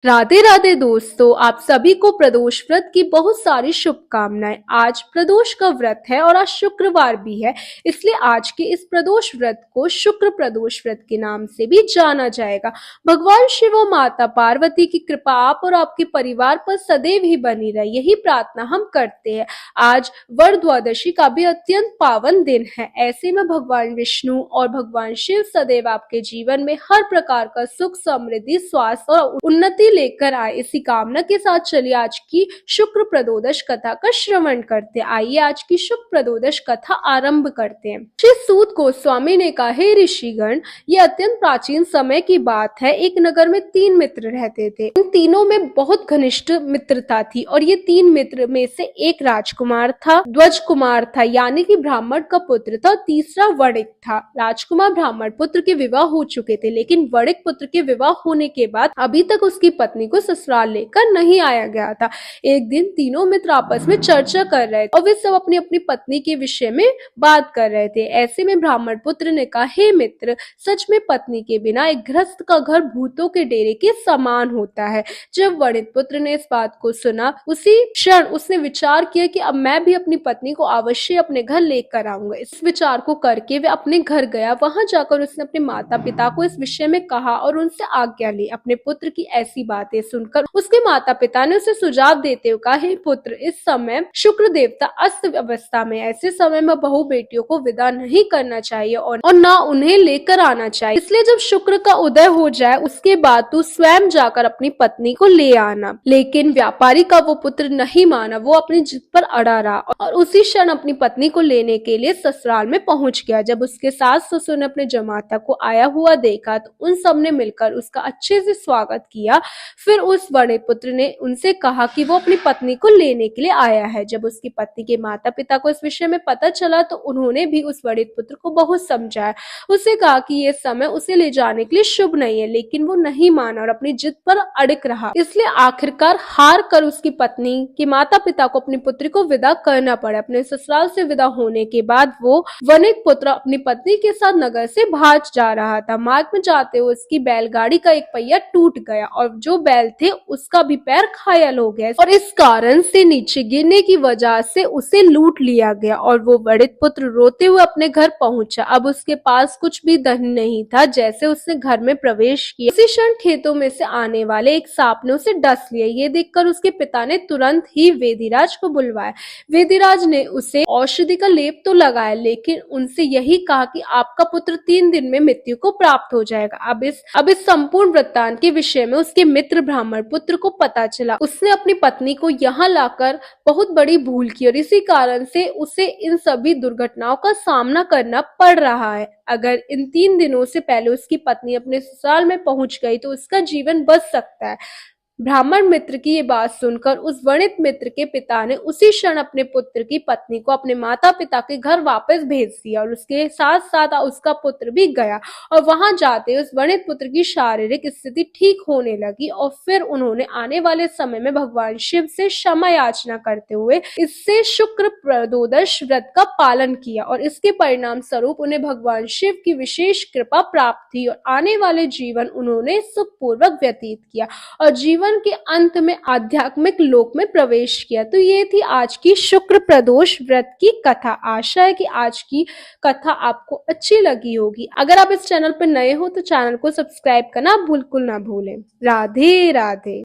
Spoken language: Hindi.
राधे राधे दोस्तों, आप सभी को प्रदोष व्रत की बहुत सारी शुभकामनाएं। आज प्रदोष का व्रत है और आज शुक्रवार भी है, इसलिए आज के इस प्रदोष व्रत को शुक्र प्रदोष व्रत के नाम से भी जाना जाएगा। भगवान शिव और माता पार्वती की कृपा आप और आपके परिवार पर सदैव ही बनी रहे, यही प्रार्थना हम करते हैं। आज वर द्वादशी का भी अत्यंत पावन दिन है। ऐसे में भगवान विष्णु और भगवान शिव सदैव आपके जीवन में हर प्रकार का सुख, समृद्धि, स्वास्थ्य और उन्नति लेकर आए, इसी कामना के साथ चलिए आज की शुक्र प्रदोदश कथा का श्रवण करते हैं। आइए आज की शुक्र प्रदोदश कथा आरंभ करते हैं। श्री सूत गोस्वामी ने कहा, हे ऋषिगण, ये अत्यंत प्राचीन समय की बात है। एक नगर में 3 मित्र रहते थे। इन तीनों में बहुत घनिष्ठ मित्रता थी और ये 3 मित्र में से एक राजकुमार था, ध्वज कुमार था यानी कि ब्राह्मण का पुत्र था, और तीसरा वणिक था। राजकुमार ब्राह्मण पुत्र के विवाह हो चुके थे, लेकिन वणिक पुत्र के विवाह होने के बाद अभी तक उसकी पत्नी को ससुराल लेकर नहीं आया गया था। एक दिन तीनों मित्र आपस में चर्चा कर रहे थे और वे सब अपनी अपनी पत्नी के विषय में बात कर रहे थे। ऐसे में ब्राह्मण पुत्र ने कहा, हे मित्र, सच में पत्नी के बिना एक गृहस्थ का घर भूतों के डेरे के समान होता है। जब वणिक पुत्र ने इस बात को सुना, उसी क्षण उसने विचार किया कि अब मैं भी अपनी पत्नी को अवश्य अपने घर लेकर आऊंगा। इस विचार को करके वे अपने घर गया। वहां जाकर उसने अपने माता पिता को इस विषय में कहा और उनसे आज्ञा ली। अपने पुत्र की ऐसी बातें सुनकर उसके माता पिता ने उसे सुझाव देते हुए कहा, हे पुत्र, इस समय शुक्र देवता अस्त अवस्था में, ऐसे समय में बहू बेटियों को विदा नहीं करना चाहिए और ना उन्हें लेकर आना चाहिए। इसलिए जब शुक्र का उदय हो जाए उसके बाद तू स्वयं जाकर अपनी पत्नी को ले आना। लेकिन व्यापारी का वो पुत्र नहीं माना, वो अपनी जिद पर अड़ा रहा और उसी क्षण अपनी पत्नी को लेने के लिए ससुराल में पहुंच गया। जब उसके सास ससुर ने अपने जमाता को आया हुआ देखा तो उन सब ने मिलकर उसका अच्छे से स्वागत किया। फिर उस बड़े पुत्र ने उनसे कहा कि वो अपनी पत्नी को लेने के लिए आया है। जब उसकी पत्नी के माता पिता को इस विषय में पता चला तो उन्होंने भी उस बड़े पुत्र को बहुत समझाया। उसे कहा कि ये समय उसे ले जाने के लिए शुभ नहीं है, लेकिन वो नहीं माना और अपनी जिद पर अड़िग रहा। इसलिए आखिरकार हार कर उसकी पत्नी के माता पिता को अपनी पुत्री को विदा करना पड़ा। अपने ससुराल से विदा होने के बाद वो वणिक पुत्र अपनी पत्नी के साथ नगर से भाग जा रहा था। मार्ग में जाते हुए उसकी बैलगाड़ी का एक पहिया टूट गया और जो बैल थे उसका भी पैर घायल हो गया और इस कारण से नीचे गिरने की वजह से उसे लूट लिया गया और वो वणिक पुत्र रोते हुए अपने घर पहुंचा। अब उसके पास कुछ भी धन नहीं था। जैसे उसने घर में प्रवेश किया, उसी क्षण खेतों में से आने वाले एक सांप ने उसे डस लिया। ये देखकर उसके पिता ने तुरंत ही वेदिराज को बुलवाया। वेदिराज ने उसे औषधि का लेप तो लगाया, लेकिन उनसे यही कहा कि आपका पुत्र 3 दिन में मृत्यु को प्राप्त हो जाएगा। अब इस संपूर्ण वृत्तांत के विषय में उसके मित्र ब्राह्मण पुत्र को पता चला। उसने अपनी पत्नी को यहाँ लाकर बहुत बड़ी भूल की और इसी कारण से उसे इन सभी दुर्घटनाओं का सामना करना पड़ रहा है। अगर इन 3 दिनों से पहले उसकी पत्नी अपने ससुराल में पहुंच गई तो उसका जीवन बच सकता है। ब्राह्मण मित्र की ये बात सुनकर उस वणिक मित्र के पिता ने उसी क्षण अपने पुत्र की पत्नी को अपने माता पिता के घर वापस भेज दिया और उसके साथ साथ उसका पुत्र भी गया और वहां जाते उस वणिक पुत्र की शारीरिक स्थिति ठीक होने लगी और फिर उन्होंने आने वाले समय में भगवान शिव से क्षमा याचना करते हुए इससे शुक्र प्रदोदश व्रत का पालन किया और इसके परिणाम स्वरूप उन्हें भगवान शिव की विशेष कृपा प्राप्त थी और आने वाले जीवन उन्होंने सुखपूर्वक व्यतीत किया और जीवन के अंत में आध्यात्मिक लोक में प्रवेश किया। तो ये थी आज की शुक्र प्रदोष व्रत की कथा। आशा है कि आज की कथा आपको अच्छी लगी होगी। अगर आप इस चैनल पर नए हो तो चैनल को सब्सक्राइब करना बिल्कुल ना भूलें। राधे राधे।